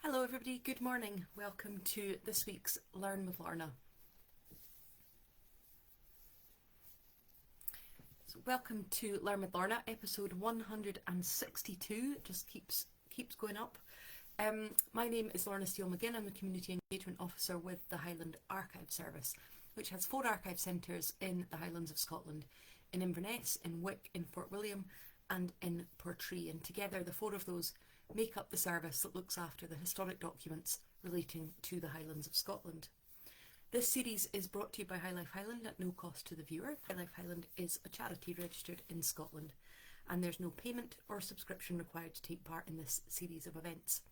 Hello everybody, good morning. Welcome to this week's Learn with Lorna. So welcome to Learn with Lorna, episode 162. It just keeps going up. My name is Lorna McGregor. I'm the Community Engagement Officer with the Highland Archive Service, which has 4 archive centres in the Highlands of Scotland, in Inverness, in Wick, in Fort William and in Portree, and together the 4 of those make up the service that looks after the historic documents relating to the Highlands of Scotland. This series is brought to you by High Life Highland at no cost to the viewer. High Life Highland is a charity registered in Scotland, and there's no payment or subscription required to take part in this series of events.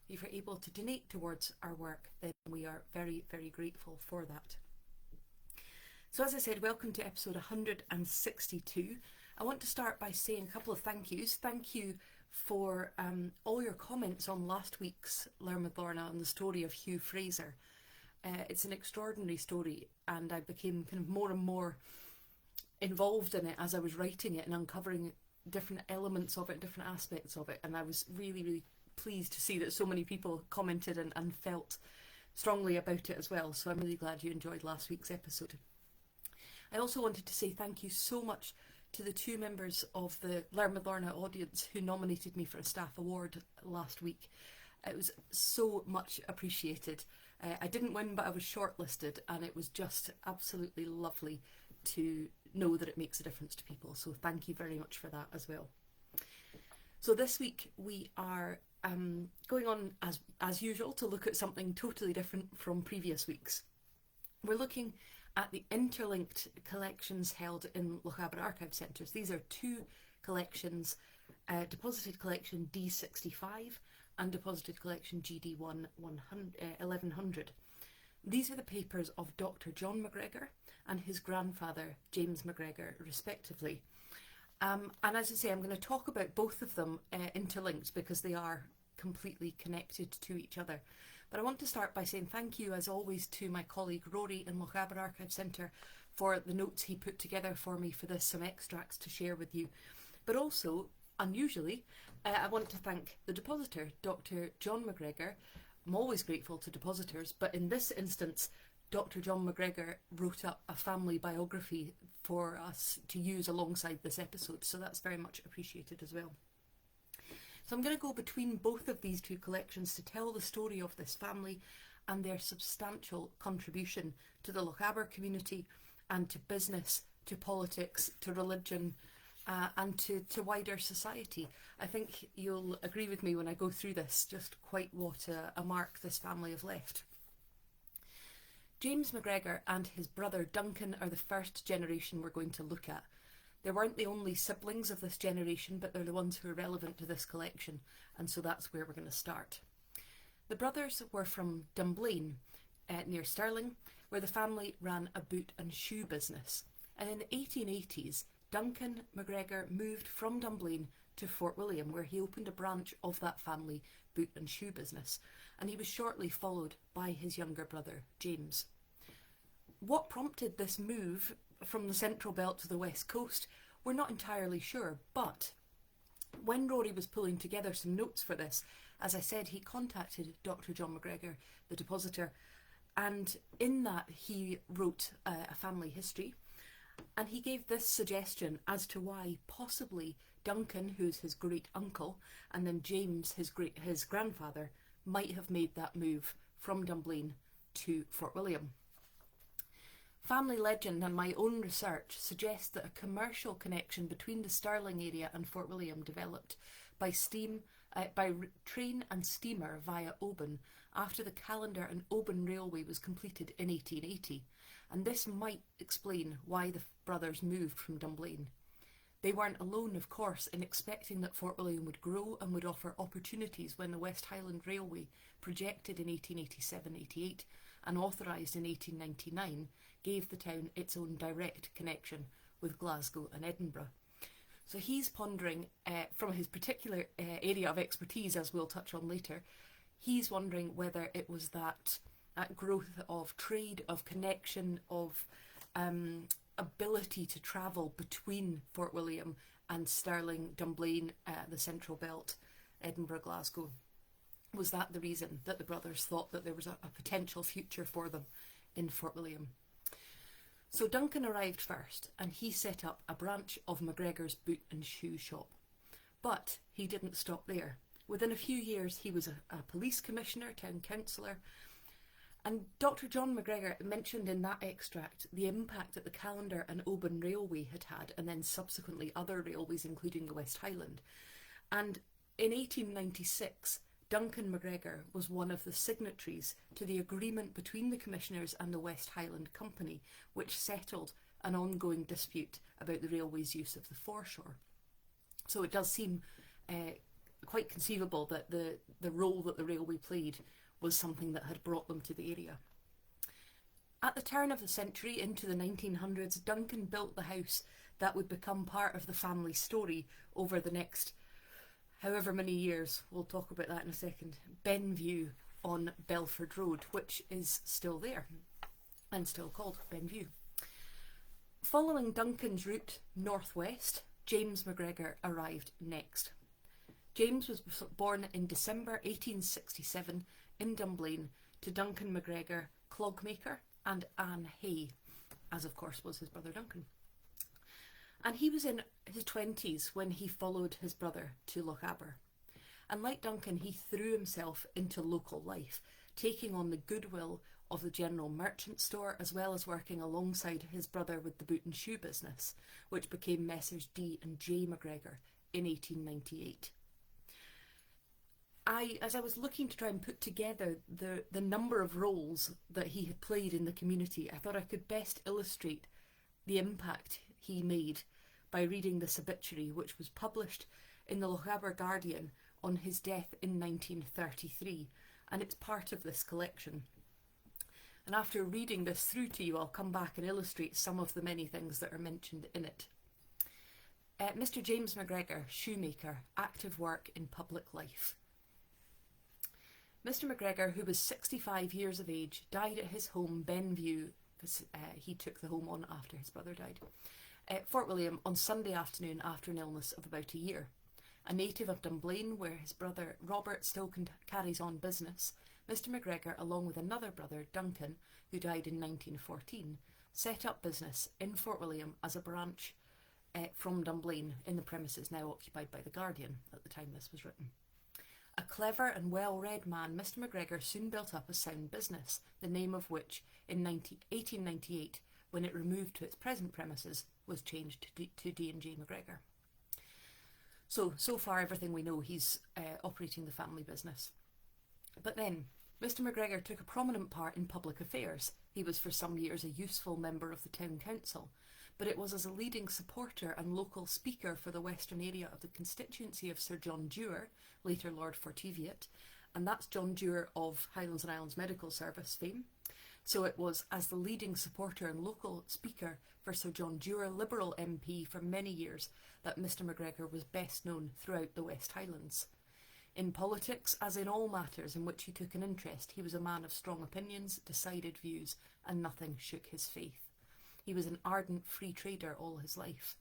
If you're able to donate towards our work, then we are very, very grateful for that. So as I said, welcome to episode 162. I want to start by saying a couple of thank yous. Thank you for all your comments on last week's Learn with Lorna on the story of Hugh Fraser. It's an extraordinary story, and I became kind of more and more involved in it as I was writing it and uncovering different elements of it, different aspects of it, and I was really, really pleased to see that so many people commented and felt strongly about it as well, so I'm really glad you enjoyed last week's episode. I also wanted to say thank you so much to the 2 members of the Learn with Lorna audience who nominated me for a staff award last week. It was so much appreciated. I didn't win, but I was shortlisted, and it was just absolutely lovely to know that it makes a difference to people. So thank you very much for that as well. So this week we are going on as usual to look at something totally different from previous weeks. We're looking at the interlinked collections held in Lochaber archive centres. These are 2 collections, deposited collection D65 and deposited collection GD1 1100. These are the papers of Dr. John McGregor and his grandfather James McGregor respectively. And as I say, I'm going to talk about both of them interlinked because they are completely connected to each other. But I want to start by saying thank you, as always, to my colleague Rory in Lochaber Archive Centre for the notes he put together for me for this, some extracts to share with you. But also, unusually, I want to thank the depositor, Dr. John McGregor. I'm always grateful to depositors, but in this instance, Dr. John McGregor wrote up a family biography for us to use alongside this episode, so that's very much appreciated as well. So I'm going to go between both of these 2 collections to tell the story of this family and their substantial contribution to the Lochaber community and to business, to politics, to religion and to wider society. I think you'll agree with me when I go through this, just quite what a mark this family have left. James McGregor and his brother Duncan are the first generation we're going to look at. They weren't the only siblings of this generation, but they're the ones who are relevant to this collection, and so that's where we're going to start. The brothers were from Dunblane, near Stirling, where the family ran a boot and shoe business. And in the 1880s, Duncan McGregor moved from Dunblane to Fort William, where he opened a branch of that family boot and shoe business, and he was shortly followed by his younger brother, James. What prompted this move from the central belt to the west coast, we're not entirely sure, but when Rory was pulling together some notes for this, as I said, he contacted Dr. John McGregor, the depositor, and in that he wrote a family history, and he gave this suggestion as to why possibly Duncan, who's his great uncle, and then James, his grandfather, might have made that move from Dunblane to Fort William. Family legend and my own research suggests that a commercial connection between the Stirling area and Fort William developed by train and steamer via Oban after the Callander and Oban Railway was completed in 1880, and this might explain why the brothers moved from Dunblane. They weren't alone, of course, in expecting that Fort William would grow and would offer opportunities when the West Highland Railway, projected in 1887-88 and authorised in 1899, gave the town its own direct connection with Glasgow and Edinburgh. So he's pondering, from his particular area of expertise, as we'll touch on later, he's wondering whether it was that growth of trade, of connection, of ability to travel between Fort William and Stirling, Dunblane, the Central Belt, Edinburgh, Glasgow. was that the reason that the brothers thought that there was a potential future for them in Fort William. So Duncan arrived first, and he set up a branch of McGregor's boot and shoe shop. But he didn't stop there. Within a few years, he was a police commissioner, town councillor, and Dr. John McGregor mentioned in that extract the impact that the Callander and Oban Railway had had, and then subsequently other railways, including the West Highland. And in 1896, Duncan McGregor was one of the signatories to the agreement between the commissioners and the West Highland Company, which settled an ongoing dispute about the railway's use of the foreshore. So it does seem quite conceivable that the role that the railway played was something that had brought them to the area. At the turn of the century, into the 1900s, Duncan built the house that would become part of the family story over the next however many years. We'll talk about that in a second. Benview on Belford Road, which is still there and still called Benview. Following Duncan's route northwest, James McGregor arrived next. James was born in December 1867 in Dunblane to Duncan McGregor, clogmaker, and Anne Hay, as of course was his brother Duncan. And he was in his 20s when he followed his brother to Lochaber. And like Duncan, he threw himself into local life, taking on the goodwill of the general merchant store, as well as working alongside his brother with the boot and shoe business, which became Messrs D and J McGregor in 1898. As I was looking to try and put together the number of roles that he had played in the community, I thought I could best illustrate the impact he made by reading this obituary, which was published in the Lochaber Guardian on his death in 1933, and it's part of this collection. And after reading this through to you, I'll come back and illustrate some of the many things that are mentioned in it. Mr. James McGregor, shoemaker, active work in public life. Mr. McGregor, who was 65 years of age, died at his home, Benview, because he took the home on after his brother died, at Fort William on Sunday afternoon after an illness of about a year. A native of Dunblane, where his brother Robert still carries on business, Mr. McGregor, along with another brother, Duncan, who died in 1914, set up business in Fort William as a branch from Dunblane in the premises now occupied by the Guardian at the time this was written. A clever and well-read man, Mr. McGregor soon built up a sound business, the name of which, in 1898, when it removed to its present premises, was changed to D&J McGregor. So far everything we know, he's operating the family business. But then, Mr. McGregor took a prominent part in public affairs. He was for some years a useful member of the town council, but it was as a leading supporter and local speaker for the western area of the constituency of Sir John Dewar, later Lord Forteviot, and that's John Dewar of Highlands and Islands Medical Service fame. So it was as the leading supporter and local speaker for Sir John Dewar, Liberal MP for many years, that Mr. McGregor was best known throughout the West Highlands. In politics, as in all matters in which he took an interest, he was a man of strong opinions, decided views, and nothing shook his faith. He was an ardent free trader all his life.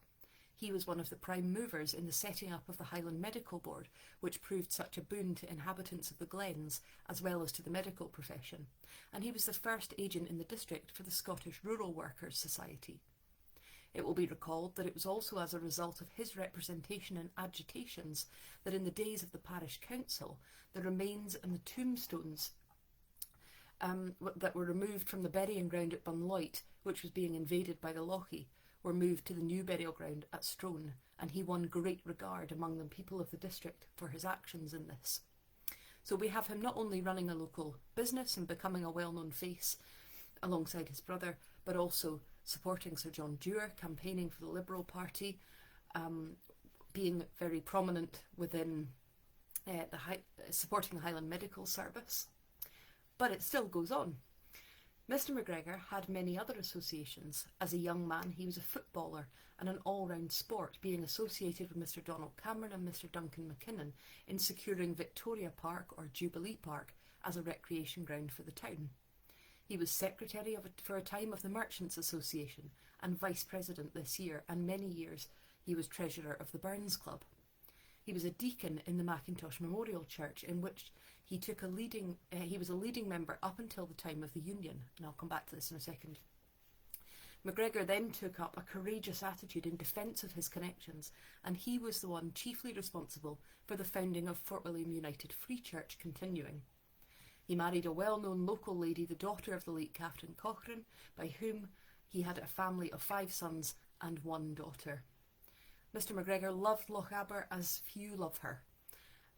He was one of the prime movers in the setting up of the Highland Medical Board, which proved such a boon to inhabitants of the Glens, as well as to the medical profession, and he was the first agent in the district for the Scottish Rural Workers' Society. It will be recalled that it was also as a result of his representation and agitations that in the days of the parish council, the remains and the tombstones that were removed from the burying ground at Bunloit, which was being invaded by the Lochie, were moved to the new burial ground at Strone, and he won great regard among the people of the district for his actions in this. So we have him not only running a local business and becoming a well-known face alongside his brother, but also supporting Sir John Dewar, campaigning for the Liberal Party, being very prominent within supporting the Highland Medical Service. But it still goes on. Mr. McGregor had many other associations. As a young man, he was a footballer and an all-round sport, being associated with Mr. Donald Cameron and Mr. Duncan McKinnon in securing Victoria Park or Jubilee Park as a recreation ground for the town. He was secretary for a time of the Merchants Association and vice president this year, and many years he was treasurer of the Burns Club. He was a deacon in the Macintosh Memorial Church, in which he was a leading member up until the time of the Union, and I'll come back to this in a second. McGregor then took up a courageous attitude in defence of his connections, and he was the one chiefly responsible for the founding of Fort William United Free Church continuing. He married a well-known local lady, the daughter of the late Captain Cochrane, by whom he had a family of 5 sons and 1 daughter. Mr. McGregor loved Lochaber as few love her,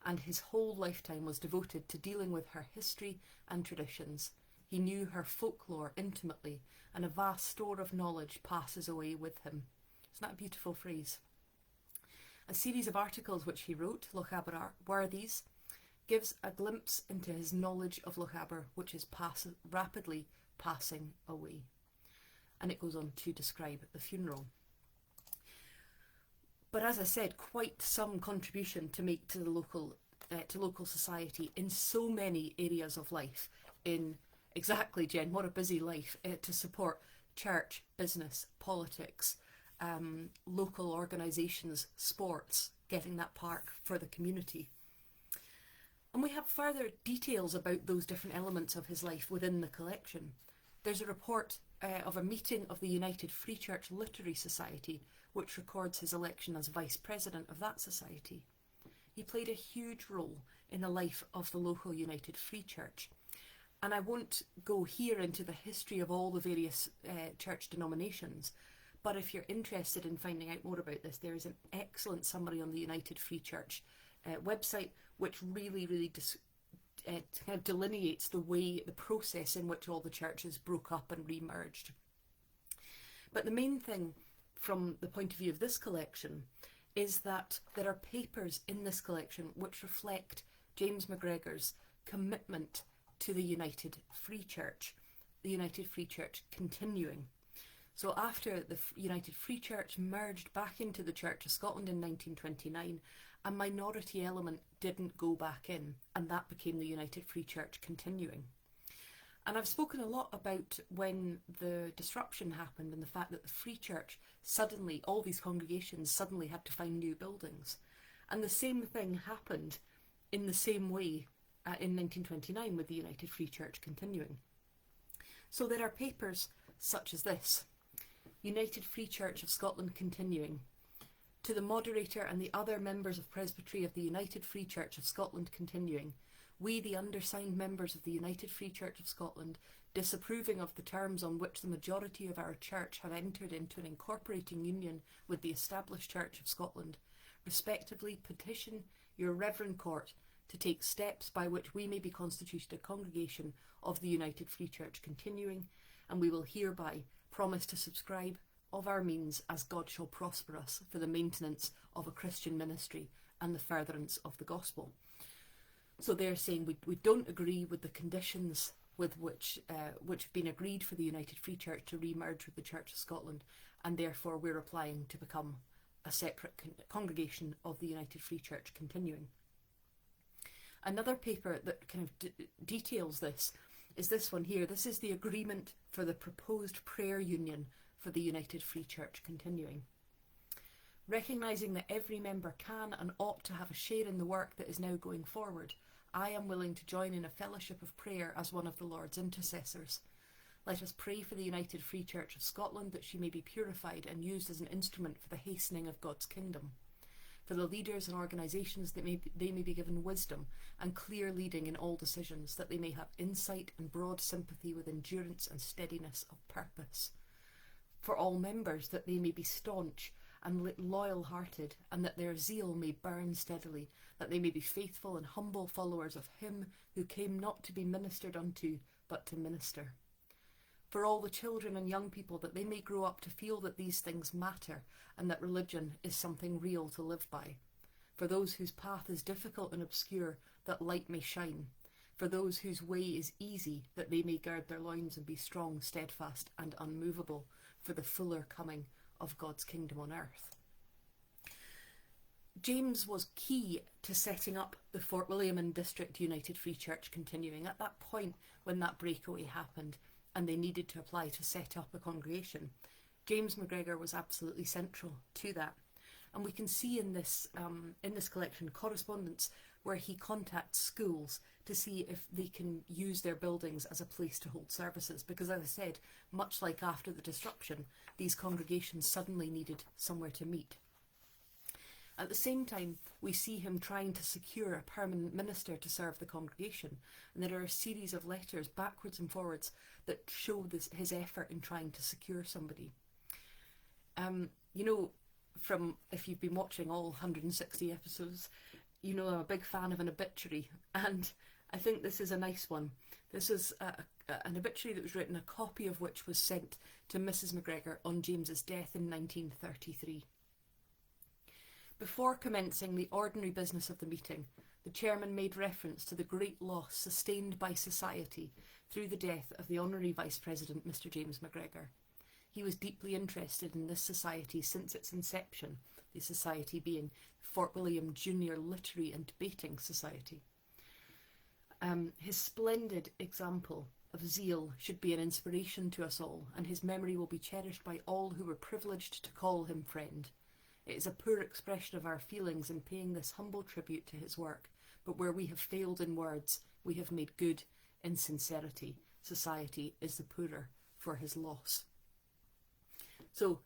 and his whole lifetime was devoted to dealing with her history and traditions. He knew her folklore intimately, and a vast store of knowledge passes away with him. Isn't that a beautiful phrase? A series of articles which he wrote, Lochaber Worthies, gives a glimpse into his knowledge of Lochaber, which is rapidly passing away. And it goes on to describe the funeral. But as I said, quite some contribution to make to the local society in so many areas of life. Exactly, Jen, what a busy life, to support church, business, politics, local organisations, sports, getting that park for the community. And we have further details about those different elements of his life within the collection. There's a report of a meeting of the United Free Church Literary Society, which records his election as vice president of that society. He played a huge role in the life of the local United Free Church. And I won't go here into the history of all the various church denominations, but if you're interested in finding out more about this, there is an excellent summary on the United Free Church website, which really kind of delineates the process in which all the churches broke up and re-merged. But the main thing from the point of view of this collection is that there are papers in this collection which reflect James McGregor's commitment to the United Free Church continuing. So after the United Free Church merged back into the Church of Scotland in 1929, a minority element didn't go back in, and that became the United Free Church continuing. And I've spoken a lot about when the disruption happened and the fact that the Free Church suddenly, all these congregations suddenly had to find new buildings. And the same thing happened in the same way in 1929 with the United Free Church continuing. So there are papers such as this: United Free Church of Scotland continuing. To the moderator and the other members of Presbytery of the United Free Church of Scotland continuing, we, the undersigned members of the United Free Church of Scotland, disapproving of the terms on which the majority of our church have entered into an incorporating union with the established Church of Scotland, respectively petition your Reverend Court to take steps by which we may be constituted a congregation of the United Free Church continuing, and we will hereby promise to subscribe of our means as God shall prosper us for the maintenance of a Christian ministry and the furtherance of the gospel. So they're saying we don't agree with the conditions with which have been agreed for the United Free Church to re-merge with the Church of Scotland, and therefore we're applying to become a separate congregation of the United Free Church continuing. Another paper that kind of details this is this one here. This is the agreement for the proposed prayer union for the United Free Church continuing. Recognising that every member can and ought to have a share in the work that is now going forward, I am willing to join in a fellowship of prayer as one of the Lord's intercessors. Let us pray for the United Free Church of Scotland that she may be purified and used as an instrument for the hastening of God's kingdom. For the leaders and organisations that they may be given wisdom and clear leading in all decisions, that they may have insight and broad sympathy with endurance and steadiness of purpose. For all members, that they may be staunch and loyal-hearted, and that their zeal may burn steadily, that they may be faithful and humble followers of him who came not to be ministered unto, but to minister. For all the children and young people, that they may grow up to feel that these things matter, and that religion is something real to live by. For those whose path is difficult and obscure, that light may shine. For those whose way is easy, that they may gird their loins and be strong, steadfast, and unmovable, for the fuller coming of God's kingdom on earth. James was key to setting up the Fort William and District United Free Church continuing. At that point when that breakaway happened and they needed to apply to set up a congregation, James McGregor was absolutely central to that. And we can see in this collection correspondence where he contacts schools to see if they can use their buildings as a place to hold services. Because as I said, much like after the disruption, these congregations suddenly needed somewhere to meet. At the same time, we see him trying to secure a permanent minister to serve the congregation. And there are a series of letters backwards and forwards that show his effort in trying to secure somebody. You know, from if you've been watching all 160 episodes, you know I'm a big fan of an obituary, and I think this is a nice one. This is an obituary that was written, a copy of which was sent to Mrs. McGregor on James's death in 1933. Before commencing the ordinary business of the meeting, the chairman made reference to the great loss sustained by society through the death of the Honorary Vice President, Mr. James McGregor. He was deeply interested in this society since its inception, the society being Fort William Junior Literary and Debating Society. His splendid example of zeal should be an inspiration to us all, and his memory will be cherished by all who were privileged to call him friend. It is a poor expression of our feelings in paying this humble tribute to his work, but where we have failed in words, we have made good in sincerity. Society is the poorer for his loss. So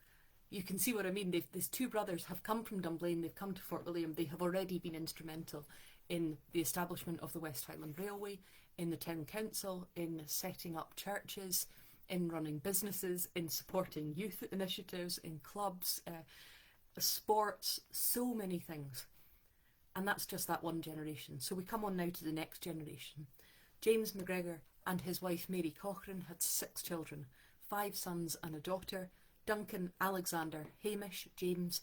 you can see what I mean. These two brothers have come from Dunblane, they've come to Fort William, they have already been instrumental in the establishment of the West Highland Railway, in the town council, in setting up churches, in running businesses, in supporting youth initiatives, in clubs, sports, so many things. And that's just that one generation. So we come on now to the next generation. James McGregor and his wife Mary Cochrane had 6 children, 5 sons and a daughter: Duncan, Alexander, Hamish, James,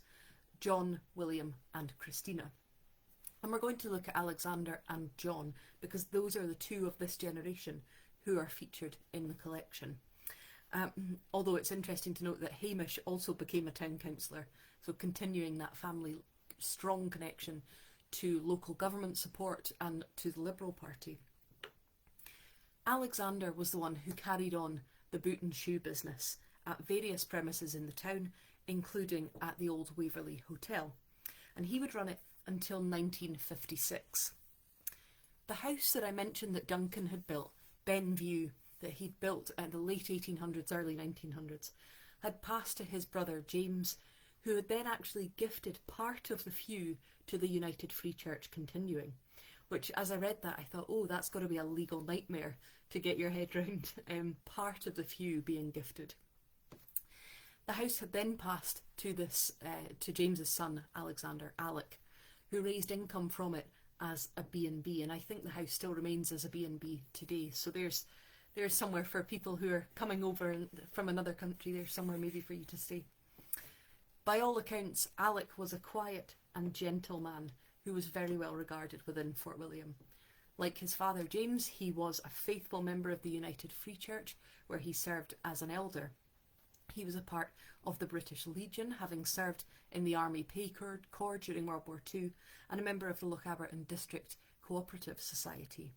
John, William and Christina. And we're going to look at Alexander and John because those are the 2 of this generation who are featured in the collection. Although it's interesting to note that Hamish also became a town councillor, so continuing that family strong connection to local government support and to the Liberal Party. Alexander was the one who carried on the boot and shoe business at various premises in the town, including at the old Waverley Hotel, and he would run it until 1956. The house that I mentioned that Duncan had built, Benview, that he'd built at the late 1800s, early 1900s, had passed to his brother James, who had then actually gifted part of the few to the United Free Church Continuing, which as I read that I thought, oh, that's got to be a legal nightmare to get your head round, part of the few being gifted. The house had then passed to to James's son Alexander, Alec, who raised income from it as a B&B, and I think the house still remains as a B&B today. So there's somewhere for people who are coming over from another country, there's somewhere maybe for you to stay. By all accounts, Alec was a quiet and gentle man who was very well regarded within Fort William. Like his father James, he was a faithful member of the United Free Church, where he served as an elder. He was a part of the British Legion, having served in the Army Pay Corps during World War II, and a member of the Lochaber and District Cooperative Society.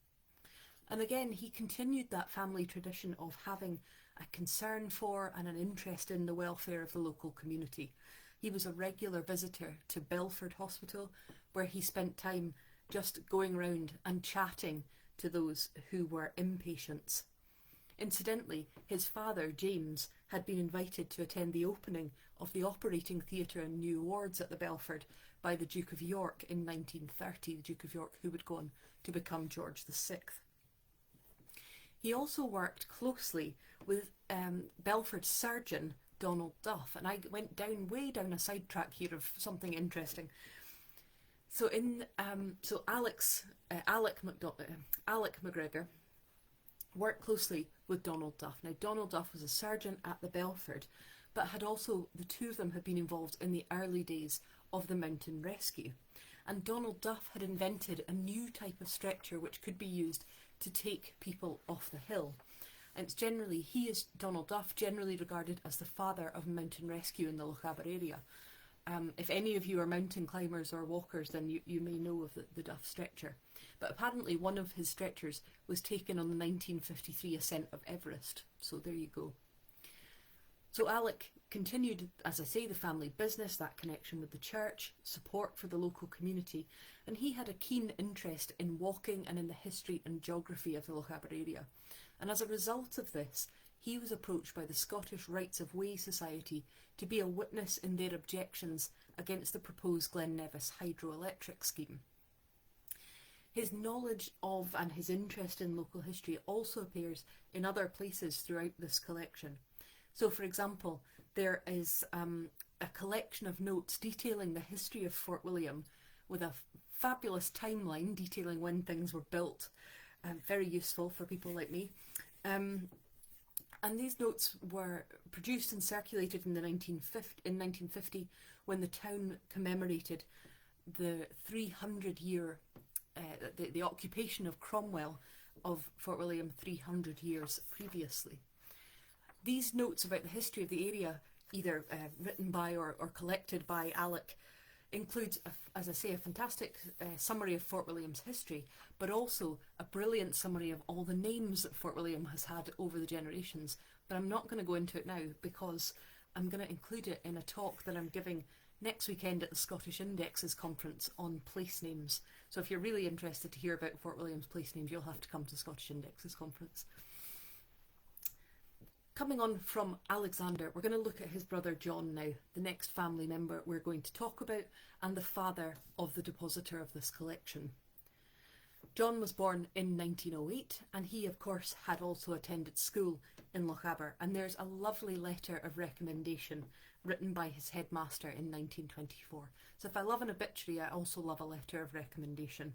And again, he continued that family tradition of having a concern for and an interest in the welfare of the local community. He was a regular visitor to Belford Hospital, where he spent time just going around and chatting to those who were inpatients. Incidentally, his father, James, had been invited to attend the opening of the operating theatre and new wards at the Belford by the Duke of York in 1930, the Duke of York who would go on to become George VI. He also worked closely with Belford surgeon Donald Duff, and I went way down a sidetrack here of something interesting. So Alec McGregor worked closely with Donald Duff. Now, Donald Duff was a surgeon at the Belford, but the 2 of them had been involved in the early days of the mountain rescue. And Donald Duff had invented a new type of stretcher which could be used to take people off the hill. And Donald Duff, generally regarded as the father of mountain rescue in the Lochaber area. If any of you are mountain climbers or walkers, then you may know of the Duff stretcher. But apparently one of his stretchers was taken on the 1953 ascent of Everest. So there you go. So Alec continued, as I say, the family business, that connection with the church, support for the local community, and he had a keen interest in walking and in the history and geography of the Lochaber area. And as a result of this, he was approached by the Scottish Rights of Way Society to be a witness in their objections against the proposed Glen Nevis hydroelectric scheme. His knowledge of and his interest in local history also appears in other places throughout this collection. So, for example, there is a collection of notes detailing the history of Fort William with a fabulous timeline detailing when things were built, very useful for people like me. And these notes were produced and circulated in 1950 when the town commemorated the 300-year the occupation of Cromwell of Fort William 300 years previously. These notes about the history of the area, either written by or collected by Alec, include, as I say, a fantastic summary of Fort William's history, but also a brilliant summary of all the names that Fort William has had over the generations. But I'm not going to go into it now because I'm going to include it in a talk that I'm giving next weekend at the Scottish Indexes Conference on place names. So if you're really interested to hear about Fort William's place names, you'll have to come to the Scottish Indexes Conference. Coming on from Alexander, we're going to look at his brother John now, the next family member we're going to talk about, and the father of the depositor of this collection. John was born in 1908, and he, of course, had also attended school in Lochaber, and there's a lovely letter of recommendation written by his headmaster in 1924. So if I love an obituary, I also love a letter of recommendation.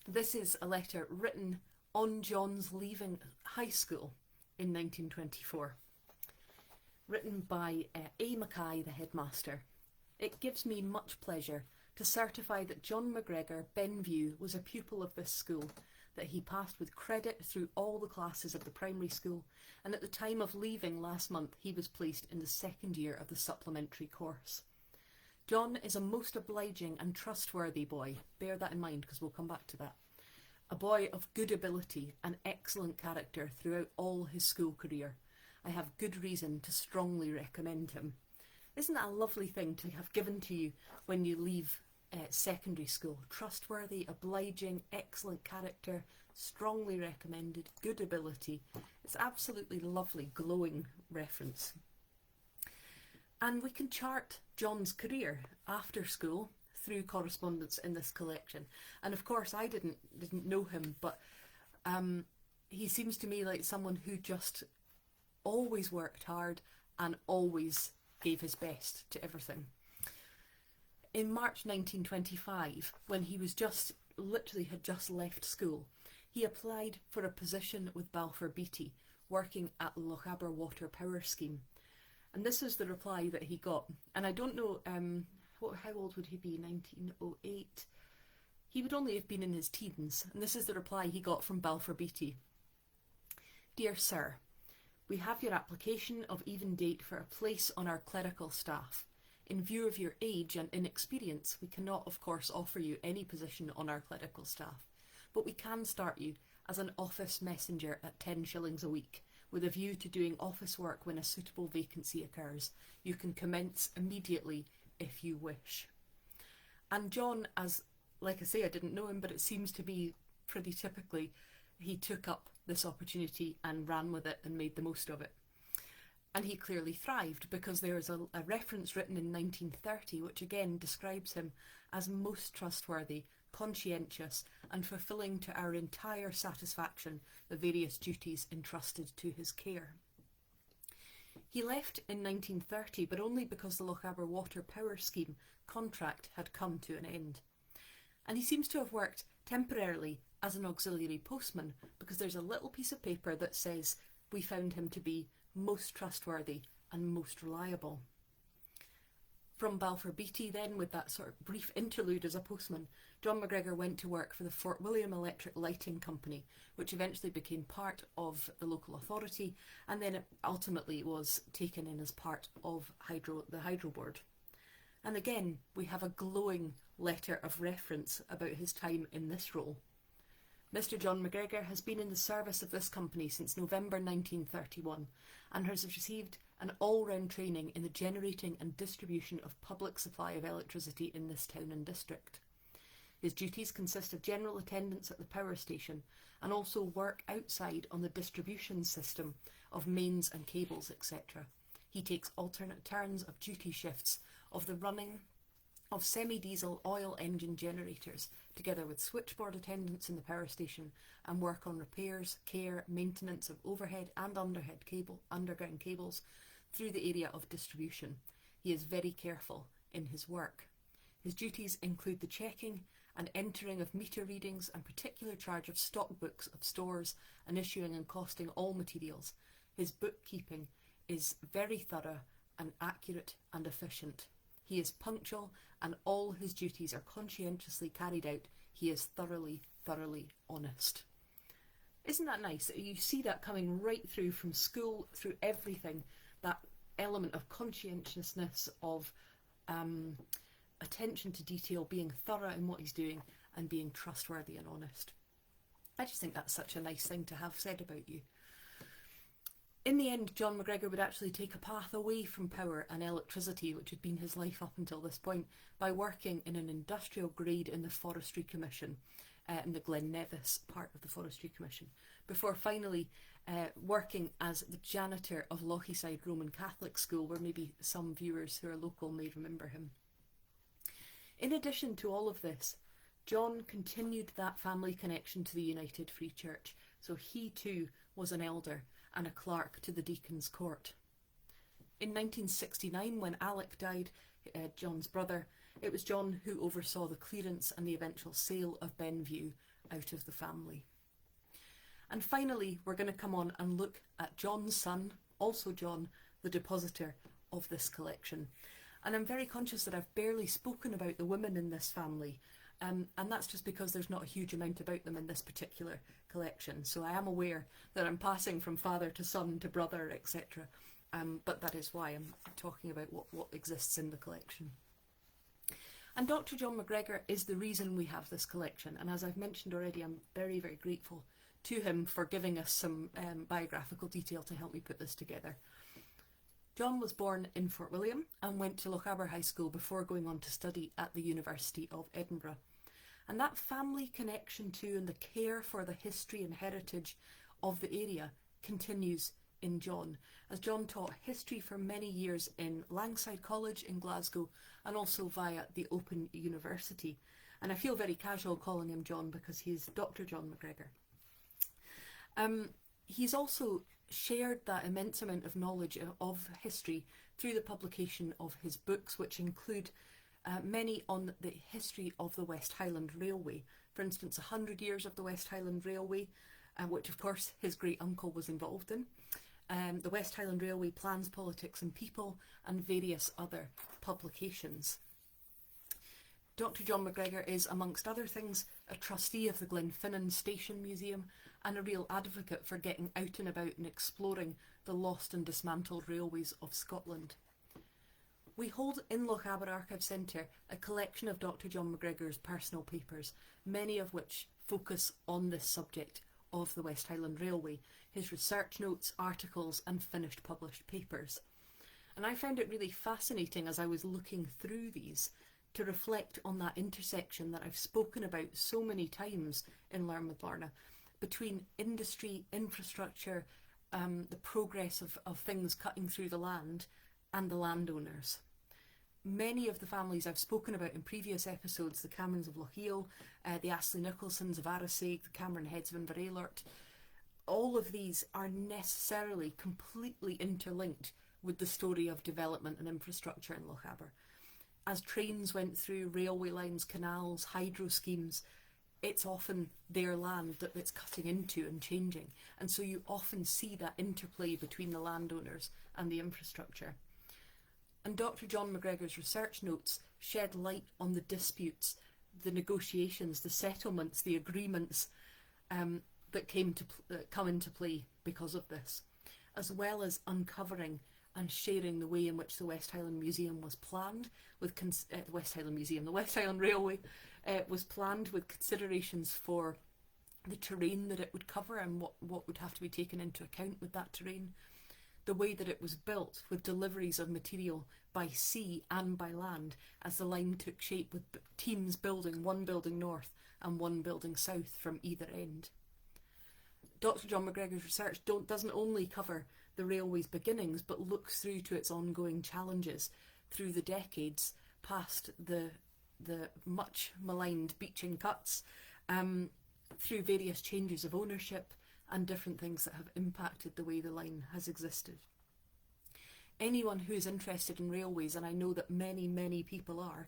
This is a letter written on John's leaving high school in 1924, written by A. Mackay, the headmaster. It gives me much pleasure to certify that John McGregor, Benview, was a pupil of this school, that he passed with credit through all the classes of the primary school, and at the time of leaving last month he was placed in the second year of the supplementary course. John is a most obliging and trustworthy boy. Bear that in mind because we'll come back to that. A boy of good ability and excellent character throughout all his school career. I have good reason to strongly recommend him. Isn't that a lovely thing to have given to you when you leave secondary school? Trustworthy, obliging, excellent character, strongly recommended, good ability. It's absolutely lovely, glowing reference. And we can chart John's career after school through correspondence in this collection. And of course I didn't know him, but he seems to me like someone who just always worked hard and always gave his best to everything. In March 1925, when he was literally had just left school, he applied for a position with Balfour Beatty, working at the Lochaber Water Power Scheme. And this is the reply that he got. And I don't know, how old would he be, 1908? He would only have been in his teens. And this is the reply he got from Balfour Beatty. Dear Sir, we have your application of even date for a place on our clerical staff. In view of your age and inexperience, we cannot, of course, offer you any position on our clerical staff, but we can start you as an office messenger at 10 shillings a week, with a view to doing office work when a suitable vacancy occurs. You can commence immediately if you wish. And John, like I say, I didn't know him, but it seems to be pretty typically, he took up this opportunity and ran with it and made the most of it. And he clearly thrived, because there is a reference written in 1930 which again describes him as most trustworthy, conscientious, and fulfilling to our entire satisfaction the various duties entrusted to his care. He left in 1930, but only because the Lochaber Water Power Scheme contract had come to an end. And he seems to have worked temporarily as an auxiliary postman, because there's a little piece of paper that says we found him to be most trustworthy and most reliable. From Balfour Beatty then, with that sort of brief interlude as a postman, John McGregor went to work for the Fort William Electric Lighting Company, which eventually became part of the local authority, and then it ultimately was taken in as part of the Hydro Board. And again, we have a glowing letter of reference about his time in this role. Mr. John McGregor has been in the service of this company since November 1931 and has received and all-round training in the generating and distribution of public supply of electricity in this town and district. His duties consist of general attendance at the power station and also work outside on the distribution system of mains and cables, etc. He takes alternate turns of duty shifts of the running of semi-diesel oil engine generators, together with switchboard attendants in the power station, and work on repairs, care, maintenance of overhead and underground cables through the area of distribution. He is very careful in his work. His duties include the checking and entering of meter readings and particular charge of stock books of stores and issuing and costing all materials. His bookkeeping is very thorough and accurate and efficient. He is punctual and all his duties are conscientiously carried out. He is thoroughly honest. Isn't that nice? You see that coming right through from school, through everything, that element of conscientiousness, of attention to detail, being thorough in what he's doing and being trustworthy and honest. I just think that's such a nice thing to have said about you. In the end, John McGregor would actually take a path away from power and electricity, which had been his life up until this point, by working in an industrial grade in the Forestry Commission, in the Glen Nevis part of the Forestry Commission, before finally working as the janitor of Lochaber Roman Catholic School, where maybe some viewers who are local may remember him. In addition to all of this, John continued that family connection to the United Free Church, so he too was an elder and a clerk to the Deacon's Court. In 1969, when Alec died, John's brother, it was John who oversaw the clearance and the eventual sale of Benview out of the family. And finally, we're going to come on and look at John's son, also John, the depositor of this collection. And I'm very conscious that I've barely spoken about the women in this family, and that's just because there's not a huge amount about them in this particular collection. So I am aware that I'm passing from father to son to brother, etc. But that is why I'm talking about what exists in the collection. And Dr. John McGregor is the reason we have this collection. And as I've mentioned already, I'm very grateful to him for giving us some biographical detail to help me put this together. John was born in Fort William and went to Lochaber High School before going on to study at the University of Edinburgh. And that family connection to and the care for the history and heritage of the area continues in John, as John taught history for many years in Langside College in Glasgow and also via the Open University. And I feel very casual calling him John because he's Dr. John McGregor. He's also shared that immense amount of knowledge of history through the publication of his books, which include many on the history of the West Highland Railway. For instance, 100 Years of the West Highland Railway, which of course his great uncle was involved in. The West Highland Railway Plans, Politics and People, and various other publications. Dr. John McGregor is, amongst other things, a trustee of the Glenfinnan Station Museum and a real advocate for getting out and about and exploring the lost and dismantled railways of Scotland. We hold in Lochaber Archive Centre a collection of Dr. John McGregor's personal papers, many of which focus on this subject of the West Highland Railway, his research notes, articles and finished published papers. And I found it really fascinating as I was looking through these to reflect on that intersection that I've spoken about so many times in Learn with Lorna, between industry, infrastructure, the progress of things cutting through the land and the landowners. Many of the families I've spoken about in previous episodes, the Camerons of Lochiel, the Astley Nicholsons of Arrowsake, the Cameron Heads of Inverelort, all of these are necessarily completely interlinked with the story of development and infrastructure in Lochaber. As trains went through, railway lines, canals, hydro schemes, it's often their land that it's cutting into and changing. And so you often see that interplay between the landowners and the infrastructure. And Dr. John McGregor's research notes shed light on the disputes, the negotiations, the settlements, the agreements that come into play because of this, as well as uncovering and sharing the way in which the West Highland Museum was planned with the West Highland Railway was planned with considerations for the terrain that it would cover and what would have to be taken into account with that terrain. the way that it was built with deliveries of material by sea and by land as the line took shape, with teams building one building north and one building south from either end. Dr. John McGregor's research doesn't only cover the railway's beginnings, but looks through to its ongoing challenges through the decades, past the much maligned beaching cuts, through various changes of ownership and different things that have impacted the way the line has existed. Anyone who is interested in railways, and I know that many, many people are,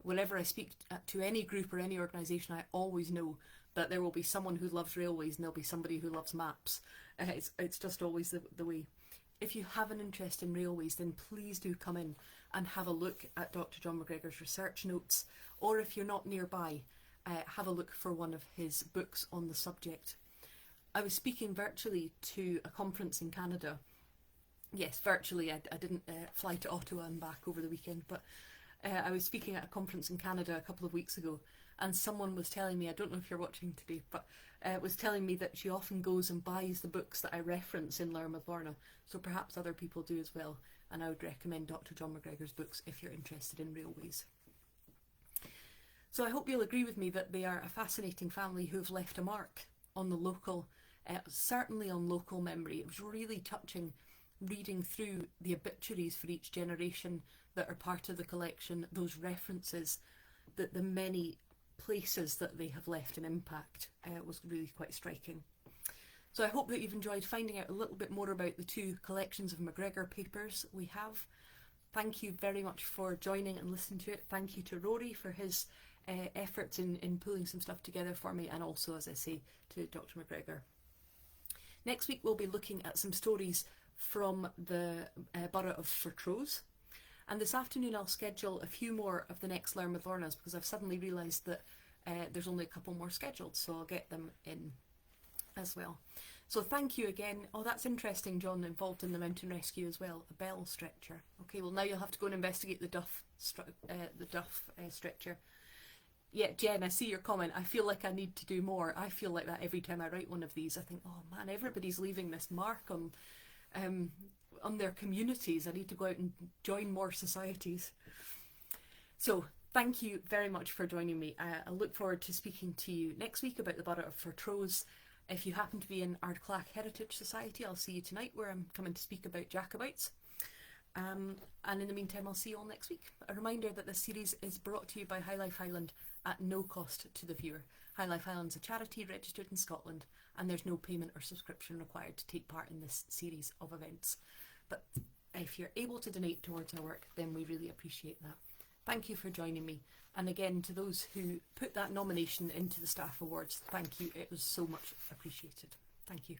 whenever I speak to any group or any organisation, I always know that there will be someone who loves railways and there'll be somebody who loves maps. It's just always the way. If you have an interest in railways, then please do come in and have a look at Dr. John McGregor's research notes, or if you're not nearby, have a look for one of his books on the subject. I was speaking virtually to a conference in Canada. Yes, virtually. I didn't fly to Ottawa and back over the weekend, but I was speaking at a conference in Canada a couple of weeks ago, and someone was telling me, I don't know if you're watching today, but was telling me that she often goes and buys the books that I reference in Lorna, so perhaps other people do as well, and I would recommend Dr. John McGregor's books if you're interested in railways. So I hope you'll agree with me that they are a fascinating family who have left a mark on the local, certainly on local memory. It was really touching reading through the obituaries for each generation that are part of the collection, those references, that the many places that they have left an impact was really quite striking. So I hope that you've enjoyed finding out a little bit more about the two collections of McGregor papers we have. Thank you very much for joining and listening to it. Thank you to Rory for his efforts in pulling some stuff together for me, and also, as I say, to Dr. McGregor. Next week we'll be looking at some stories from the borough of Fortrose, and this afternoon I'll schedule a few more of the next Learn with Lornas, because I've suddenly realised that there's only a couple more scheduled, so I'll get them in as well. So thank you again. Oh, that's interesting, John, involved in the mountain rescue as well, a bell stretcher. Okay, well now you'll have to go and investigate the Duff stretcher. Yeah, Jen, I see your comment. I feel like I need to do more. I feel like that every time I write one of these. I think, oh man, everybody's leaving this mark on their communities. I need to go out and join more societies. So thank you very much for joining me. I look forward to speaking to you next week about the borough of Fortrose. If you happen to be in Ardclach Heritage Society, I'll see you tonight, where I'm coming to speak about Jacobites. And in the meantime, I'll see you all next week. A reminder that this series is brought to you by High Life Highland at no cost to the viewer. High Life Highland is a charity registered in Scotland, and there's no payment or subscription required to take part in this series of events. But if you're able to donate towards our work, then we really appreciate that. Thank you for joining me. And again, to those who put that nomination into the staff awards, thank you. It was so much appreciated. Thank you.